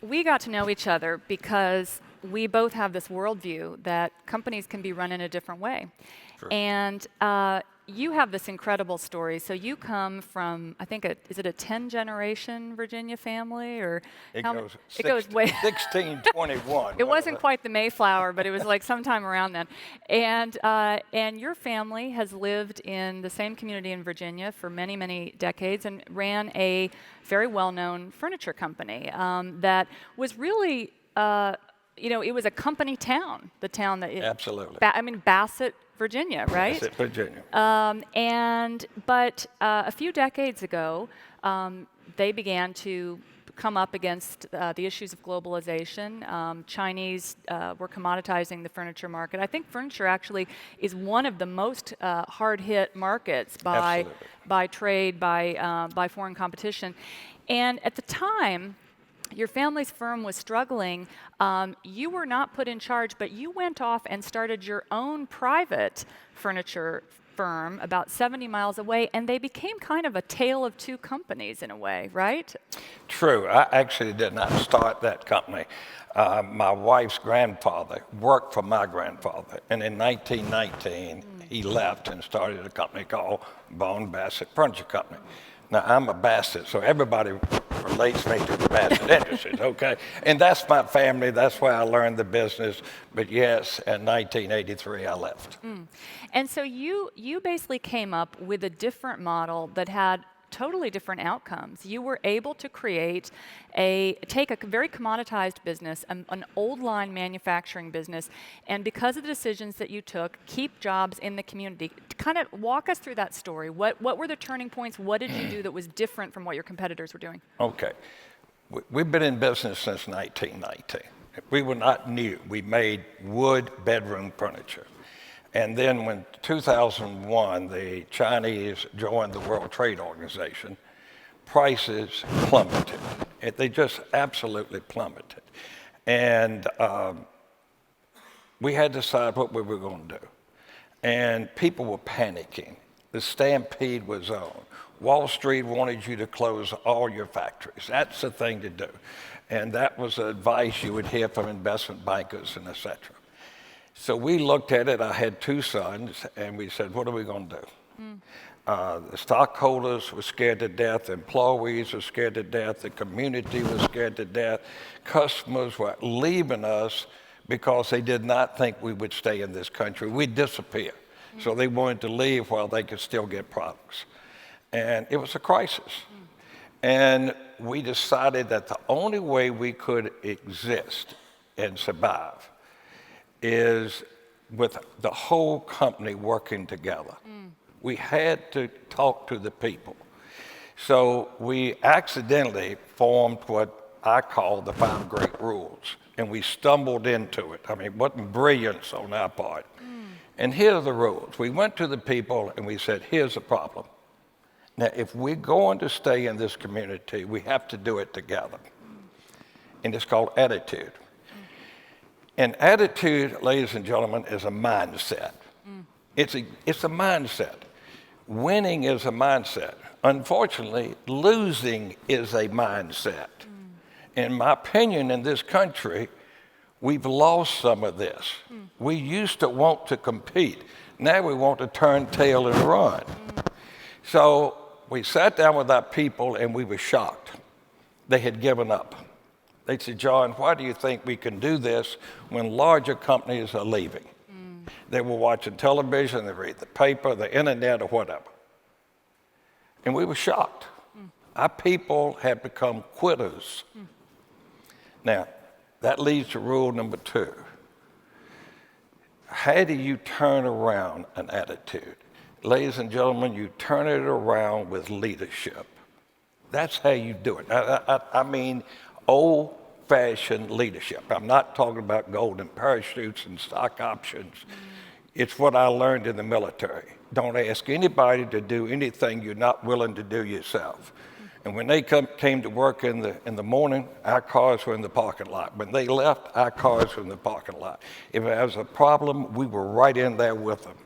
we got to know each other because we both have this worldview that companies can be run in a different way. Sure. And you have this incredible story. So you come from, I think, is it a 10-generation Virginia family, or It how goes, it goes way 1621. It wasn't quite the Mayflower, but it was like sometime around then. And your family has lived in the same community in Virginia for many, many decades and ran a very well-known furniture company that was really, it was a company town. The town that Absolutely. Bassett, Virginia, right? Bassett, Virginia. But a few decades ago, they began to come up against the issues of globalization. Chinese were commoditizing the furniture market. I think furniture actually is one of the most hard-hit markets by trade, by foreign competition. And at the time, your family's firm was struggling. You were not put in charge, but you went off and started your own private furniture firm about 70 miles away, and they became kind of a tale of two companies in a way, right? True. I actually did not start that company. My wife's grandfather worked for my grandfather, and in 1919, he left and started a company called John Bassett Furniture Company. Now, I'm a Bassett, so everybody relates me to the Bassett Industries, okay? And that's my family. That's where I learned the business. But yes, in 1983, I left. And so you basically came up with a different model that had totally different outcomes. You were able to take a very commoditized business, an old line manufacturing business, and because of the decisions that you took, keep jobs in the community. Kind of walk us through that story. What were the turning points? What did you do that was different from what your competitors were doing? Okay. We've been in business since 1919. We were not new. We made wood bedroom furniture. And then when 2001, the Chinese joined the World Trade Organization, prices plummeted. They just absolutely plummeted. And we had to decide what we were going to do. And people were panicking. The stampede was on. Wall Street wanted you to close all your factories. That's the thing to do. And that was the advice you would hear from investment bankers and et cetera. So we looked at it. I had two sons, and we said, what are we going to do? The stockholders were scared to death. Employees were scared to death. The community was scared to death. Customers were leaving us because they did not think we would stay in this country. We'd disappear. So they wanted to leave while they could still get products. And it was a crisis. And we decided that the only way we could exist and survive is with the whole company working together. We had to talk to the people. So we accidentally formed what I call the 5 great rules, and we stumbled into it. I mean, it wasn't brilliance on our part. And here are the rules. We went to the people and we said, here's the problem. Now, if we're going to stay in this community, we have to do it together. And it's called attitude. And attitude, ladies and gentlemen, is a mindset. It's a mindset. Winning is a mindset. Unfortunately, losing is a mindset. In my opinion, in this country, we've lost some of this. We used to want to compete. Now we want to turn tail and run. So we sat down with our people and we were shocked. They had given up. They said, John, why do you think we can do this when larger companies are leaving? They were watching television, they read the paper, the internet, or whatever. And we were shocked. Our people had become quitters. Now, that leads to rule number 2. How do you turn around an attitude? Ladies and gentlemen, you turn it around with leadership. That's how you do it. I mean, old-fashioned leadership. I'm not talking about golden parachutes and stock options. It's what I learned in the military. Don't ask anybody to do anything you're not willing to do yourself. And when they came to work in the morning, our cars were in the parking lot. When they left, our cars were in the parking lot. If there was a problem, we were right in there with them.